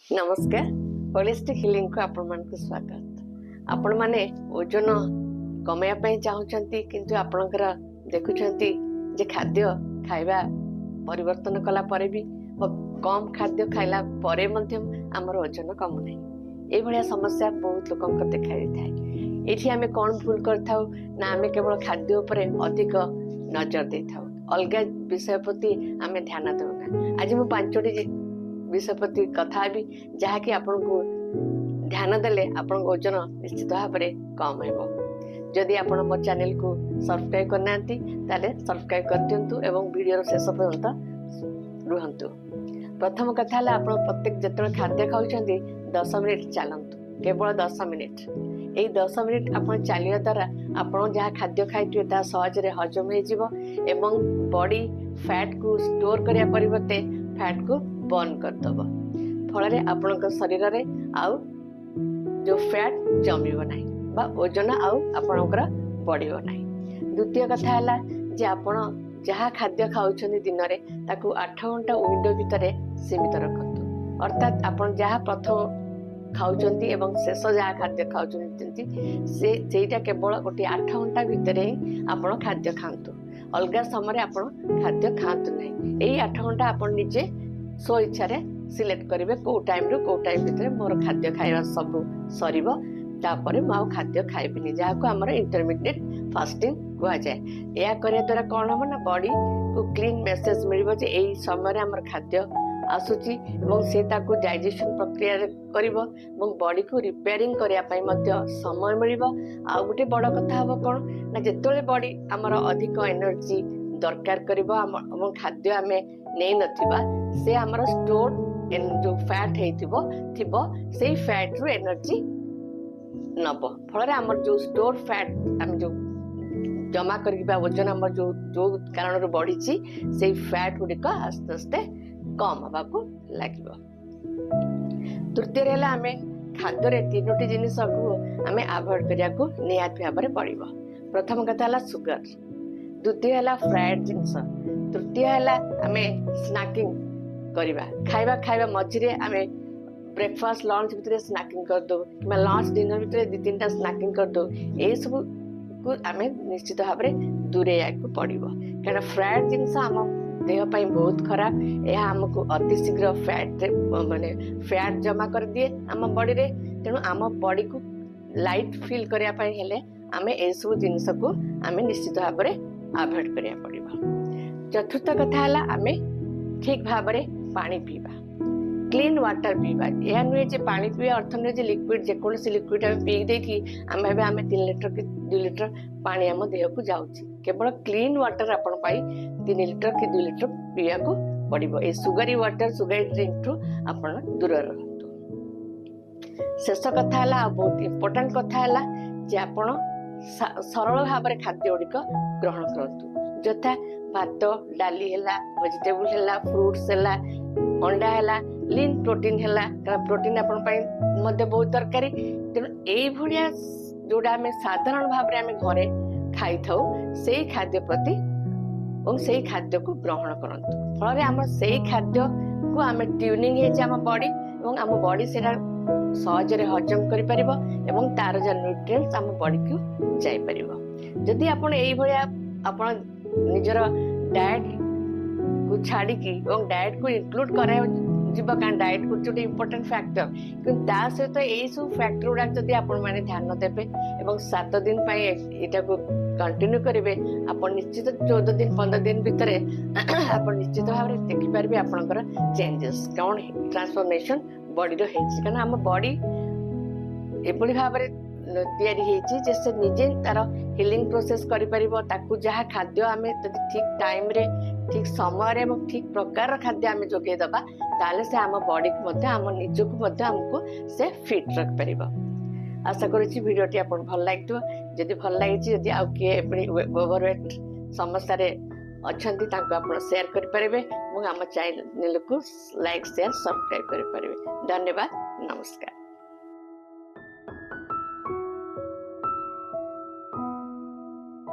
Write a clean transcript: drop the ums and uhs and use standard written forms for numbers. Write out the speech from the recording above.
नमस्कार holistic healing को आपण मान को स्वागत। आपण माने ओजन कमाया पई चाहउछंती किंतु आपणकर देखुछंती जे खाद्य खाइबा परिवर्तन कला परे भी कम खाद्य खाइला परे मध्यम हमर ओजन कम नै। ए भलिया समस्या बहुत लोकन को देखाई थाए। एठी हमें कोन भूल करथाउ ना हमें केवल खाद्य ऊपर अधिक नजर देथाउ, अलगा विषय प्रति हमें ध्यान देउना। आज मु पांचोटी विषय प्रति कथा भी जहाँकि आपण को ध्यान देले आपण ओजन निश्चित भाव में कम हेबो। जदि आपण मो चैनल को सब्सक्राइब करना ताले सब्सक्राइब कर दियंतु एवं वीडियो शेष पर्यंत रुहंतु। प्रथम कथा है आपण प्रत्येक जतने खाद्य खाउछंती 10 मिनिट चलंतु, केवल 10 मिनिट। एई 10 मिनिट आपण चलिया द्वारा आपण जहाँ खाद्य खाइथिबे ता सहज रे हजम हो जिवो एवं बॉडी फैट को स्टोर करिया परिवर्ते फैट को बर्न कर दब। फल आपण शरीर रे आउ जो फैट जमिबो नाही बा ओजन आउ आपणकर बढ़िबो नाही। द्वितीय कथा है जे आपण जहाँ खाद्य खाउछनी दिन रे ताकू 8 घंटा विंडो भितर सीमित रखतु। अर्थात आपण जहाँ प्रथम खाउछंती एवं शेष जहाँ खाद्य खाउछंती सेटा केवल गोटे 8 घंटा भितर ही आपण खाद्य खांतु। अलगा समय आपण खाद्य खांतु नहीं। एई 8 घंटा आपण निजे सो इच्छा रे सिलेक्ट करेंगे कौ टाइम रू कौ टाइम भितर मोर खाद्य खाइबा सब सरीब तापर मु खाद्य खाइबिनी, जहाँ को आमर इंटरमीडिएट फास्टिंग कह जाए। या करिया द्वारा कौन हम ना बॉडी को क्लीन मेसेज मिल जे एई समय आमर खाद्य आसुची एवं से ताकू डाइजेशन प्रक्रिया करिवो एवं बॉडी को रिपेयरिंग करिया पई मध्य समय मिलिबो। आ गोटे बड़ कथा हबो कोन ना जेतोले बॉडी आमर अधिक एनर्जी दरकार करिवो एवं खाद्य आमे नै नथिबा से आमर स्टोर जो फैट थिबो से फैट रू एनर्जी नब। फल आमर जो स्टोर फैट आम जो जमा करबा वजन आमर जो जो कारण रो बढ़ी से फैट गुड़िक आस्ते आस्ते कम हवा को लागिबो। तृतीय रे आमे खाद्य रे तीनोटी जिनिस को आमे अवॉइड करिया को नियत भाव में पड़िबो। प्रथम कथा हला सुगर, द्वितीय हला फ्राइड जिनिस, तृतीय हला आमे स्नैकिंग करिबा। खाइबा मझिरे आमे ब्रेकफास्ट लंच भितर स्नैकिंग कर दो कि लंच डिनर भितर 2-3टा स्नैकिंग कर दो। ए सब को आमे निश्चित भाव में दूरे को पड़िबो। कारण फ्राइड जिनिस आम देह पाई बहुत खराब। यह हमको अति शीघ्र फैट माने फैट जमा कर दिए आम बॉडी रे। तेणु आम बॉडी को लाइट फील करिया पाई हेले आमे ए सब जिनिस को आमे निश्चित भाव में अवॉइड करिया पड़िबो। चतुर्थ कथा हला आमे ठीक भाव में पानी पीबा, क्लीन वाटर पीबा। यह नुहे जे पानी पीवा अर्थ नुहे जे लिक्विड जेकोसी लिक्विड आम पी देकी आम 3 लिटर कि 2 लिटर पानी आम देह को जाउची। केवल क्लीन वाटर आपण पाई 3 लिटर कि 2 लिटर पीवा को पड़िबो। ए Sugri water Sugri drink to आपण दूर रहतु। शेष कथा हला बहुत इंपोर्टेंट कथा हला जे आपण सरल भाव में खाद्य गुड़िक ग्रहण करतु। जथा भात डाली है, वेजिटेबल है, फ्रूट्स है, अंडा है, लीन प्रोटीन है। प्रोटीन आपण बहुत दरकारी। तेणु ये जोड़ा आम साधारण भाव में आम घरे खाई था से खाद्य प्रति और से खाद्य को ग्रहण करंतु। फल आम से खाद्य को आम ट्यूनिंग है बॉडी और आम बॉडी से सहज हजम कर तार जो न्यूट्रिएंट्स आम बॉडी को जाई परिबो। जदि आपण एई भलिया आपण निजर डाएट को छाड़ी की और डाएट को इंक्लूड करे जीवा कारण डाएट को जो इंपोर्टेंट फैक्टर किंतु ता सहित एई सब फैक्टर गुडा जदि आपण माने ध्यान देबे एवं 7 दिन पई एटा को कंटिन्यू करिवे आपण निश्चित 14 दिन 15 दिन भितर आपण निश्चित भाव में देखि परबे आपनकर चेंजेस कोन ट्रांसफॉर्मेशन बॉडी रो हेछि। कारण हम बॉडी एबोली भाव में तैयारी हेछि जे से निजे तार हीलिंग प्रोसेस करि परिबो। ताकू जहाँ खाद्य आमे ठीक टाइम रे ठीक समय रे एवं ठीक प्रकार खाद्य आमे जोगे दबा ताले से आम बॉडी को मध्य आम निजको मध्य हमको से फिट रख परिबो। आशा करूछि वीडियोटी आपन भल लागितो। जदि भल लागिछि जदि आ के ओवरवेट समस्या रे अछंती ताको आपन शेयर करि परिबे और आम चैनल को लाइक शेयर सब्सक्राइब करि परिबे। धन्यवाद, नमस्कार।